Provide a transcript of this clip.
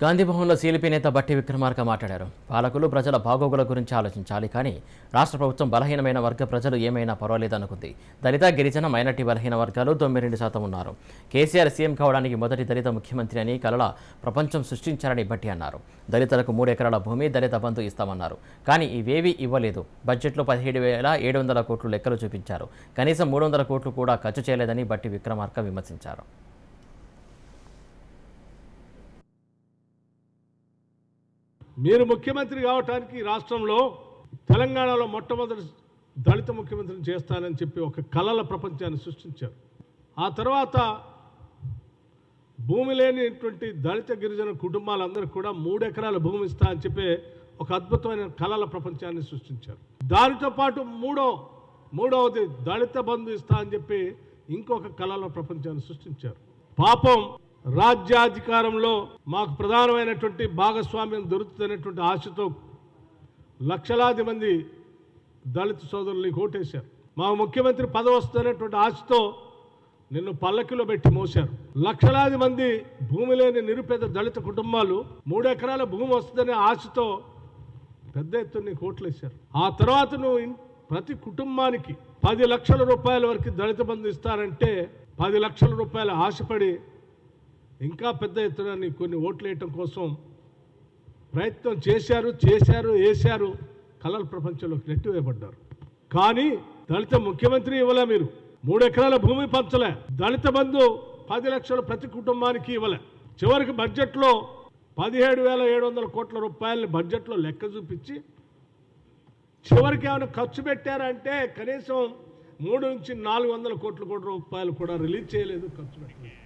గాంధీభవన్లో CLP నేత బట్టి విక్రమార్క మాట్లాడారు. పాలకులు ప్రజల బాగోగుల గురించి ఆలోచించాలి, కానీ రాష్ట్ర ప్రభుత్వం బలహీనమైన వర్గ ప్రజలు ఏమైనా పర్వాలేదనుకుంది. దళిత, గిరిజన, మైనార్టీ బలహీన వర్గాలు 92% ఉన్నారు. కేసీఆర్ సీఎం కావడానికి మొదటి దళిత ముఖ్యమంత్రి అని కలల ప్రపంచం సృష్టించారని బట్టి అన్నారు. దళితులకు 3 ఎకరాల భూమి, దళిత బంధు ఇస్తామన్నారు. కానీ ఇవేవీ ఇవ్వలేదు. బడ్జెట్లో 17,700 కోట్లు లెక్కలు చూపించారు. కనీసం 300 కోట్లు కూడా ఖర్చు చేయలేదని బట్టి విక్రమార్క విమర్శించారు. మీరు ముఖ్యమంత్రి కావడానికి రాష్ట్రంలో తెలంగాణలో మొట్టమొదటి దళిత ముఖ్యమంత్రిని చేస్తానని చెప్పి ఒక కలల ప్రపంచాన్ని సృష్టించారు. ఆ తర్వాత భూమి లేనిటువంటి దళిత గిరిజన కుటుంబాలందరూ కూడా 3 ఎకరాల భూమి ఇస్తా అని చెప్పి ఒక అద్భుతమైన కలల ప్రపంచాన్ని సృష్టించారు. దానితో పాటు మూడవది దళిత బంధు ఇస్తా అని చెప్పి ఇంకొక కలల ప్రపంచాన్ని సృష్టించారు. పాపం రాజ్యాధికారంలో మాకు ప్రధానమైనటువంటి భాగస్వామ్యం దొరుకుతున్నటువంటి ఆశతో లక్షలాది మంది దళిత సోదరుల్ని ఓటేశారు. మా ముఖ్యమంత్రి పదవి వస్తున్నటువంటి ఆశతో నిన్ను పల్లకిలో పెట్టి మోశారు. లక్షలాది మంది భూమి లేని నిరుపేద దళిత కుటుంబాలు 3 ఎకరాల భూమి వస్తుందనే ఆశతో పెద్ద ఎత్తున నీకు ఓట్లేశారు. ఆ తర్వాత నువ్వు ప్రతి కుటుంబానికి 10 లక్షల రూపాయల వరకు దళిత బంధు ఇస్తారంటే 10 లక్షల రూపాయల ఆశపడి ఇంకా పెద్ద ఎత్తున కొన్ని ఓట్లు వేయటం కోసం ప్రయత్నం చేశారు. కలల ప్రపంచంలోకి నెట్టివేయబడ్డారు. కానీ దళిత ముఖ్యమంత్రి ఇవ్వలే. మీరు 3 ఎకరాల భూమి పంచలే. దళిత బంధు 10 లక్షలు ప్రతి కుటుంబానికి ఇవ్వలే. చివరికి బడ్జెట్లో 17,700 కోట్ల రూపాయలని బడ్జెట్లో లెక్క చూపించి చివరికి ఏమైనా ఖర్చు పెట్టారంటే కనీసం 300 నుంచి 400 కోట్ల రూపాయలు కూడా రిలీజ్ చేయలేదు, ఖర్చు పెట్టలేదు.